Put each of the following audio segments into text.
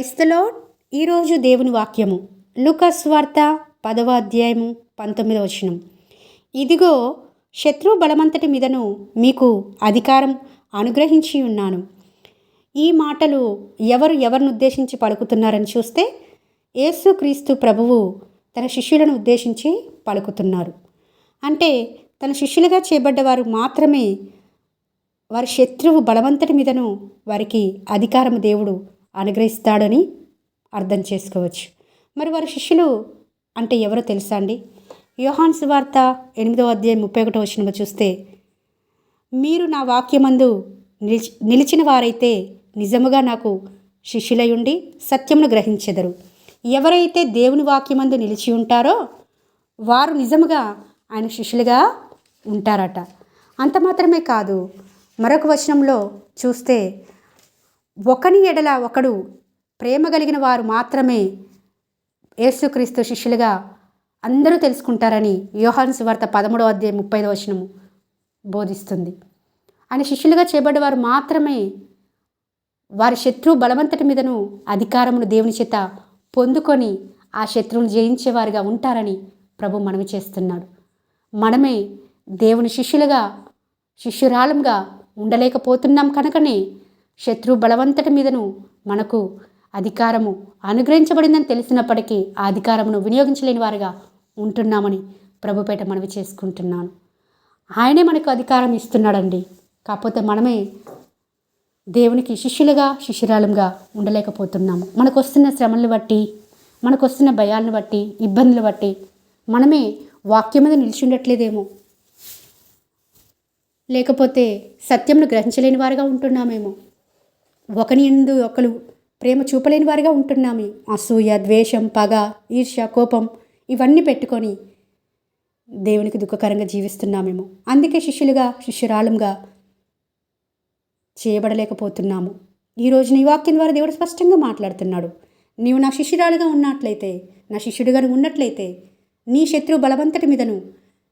Praise the lord. ఈరోజు దేవుని వాక్యము లూకా సువార్త 10వ అధ్యాయము 19వ వచనం. ఇదిగో శత్రు బలమంతటి మీదను మీకు అధికారం అనుగ్రహించి ఉన్నాను. ఈ మాటలు ఎవరిని ఉద్దేశించి పలుకుతున్నారని చూస్తే యేసుక్రీస్తు ప్రభువు తన శిష్యులను ఉద్దేశించి పలుకుతున్నారు. అంటే తన శిష్యులుగా చేయబడ్డవారు మాత్రమే వారి శత్రువు బలవంతటి మీదను వారికి అధికారం దేవుడు అనుగ్రహిస్తాడని అర్థం చేసుకోవచ్చు. మరి వారి శిష్యులు అంటే ఎవరో తెలుసా అండి? యోహాను సువార్త 8వ అధ్యాయం 31వ వచనం చూస్తే, మీరు నా వాక్యమందు నిలిచిన వారైతే నిజముగా నాకు శిష్యులై ఉండి సత్యమును గ్రహించెదరు. ఎవరైతే దేవుని వాక్యమందు నిలిచి ఉంటారో వారు నిజముగా ఆయన శిష్యులుగా ఉంటారట. అంత మాత్రమే కాదు, మరొక వచనంలో చూస్తే, ఒకని ఎడల ఒకడు ప్రేమ కలిగిన వారు మాత్రమే యేసుక్రీస్తు శిష్యులుగా అందరూ తెలుసుకుంటారని యోహాను సువార్త 13వ అధ్యాయం 35వ వచనము బోధిస్తుంది. ఆయన శిష్యులుగా చేయబడ్డవారు మాత్రమే వారి శత్రువు బలవంతటి మీదను అధికారమును దేవుని చేత పొందుకొని ఆ శత్రువును జయించేవారుగా ఉంటారని ప్రభు మనవి చేస్తున్నాడు. మనమే దేవుని శిష్యురాలంగా ఉండలేకపోతున్నాం కనుకనే శత్రు బలవంతటి మీదను మనకు అధికారము అనుగ్రహించబడిందని తెలిసినప్పటికీ ఆ అధికారమును వినియోగించలేని వారుగా ఉంటున్నామని ప్రభుపేట మనవి చేసుకుంటున్నాను. ఆయనే మనకు అధికారం ఇస్తున్నాడండి. కాకపోతే మనమే దేవునికి శిష్యురాలంగా ఉండలేకపోతున్నాము. మనకు వస్తున్న శ్రమలను బట్టి, మనకు వస్తున్న భయాలను బట్టి, ఇబ్బందులు బట్టి మనమే వాక్యం మీద నిలిచి ఉండట్లేదేమో, లేకపోతే సత్యంను గ్రహించలేని వారుగా ఉంటున్నామేమో, ఒకని యందు ఒకరు ప్రేమ చూపలేని వారిగా ఉంటున్నాము. అసూయ, ద్వేషం, పగ, ఈర్ష్య, కోపం ఇవన్నీ పెట్టుకొని దేవునికి దుఃఖకరంగా జీవిస్తున్నామేమో. అందుకే శిష్యురాలంగా చేయబడలేకపోతున్నాము. ఈరోజు నీ వాక్యం ద్వారా దేవుడు స్పష్టంగా మాట్లాడుతున్నాడు. నీవు నా శిష్యురాలుగా ఉన్నట్లయితే, నా శిష్యుడిగా ఉన్నట్లయితే నీ శత్రువు బలవంతటి మీదను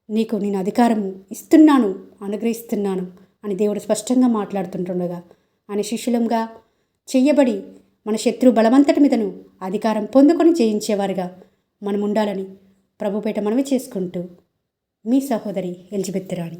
నీకు నేను అధికారం ఇస్తున్నాను, అనుగ్రహిస్తున్నాను అని దేవుడు స్పష్టంగా మాట్లాడుతుంటుండగా ఆయన శిష్యులంగా చెయ్యబడి మన శత్రు బలవంతటి మీదను అధికారం పొందుకొని జయించేవారుగా మనం ఉండాలని ప్రభుపేట మనవి చేసుకుంటూ మీ సహోదరి ఎలిజబెత్ రాణి.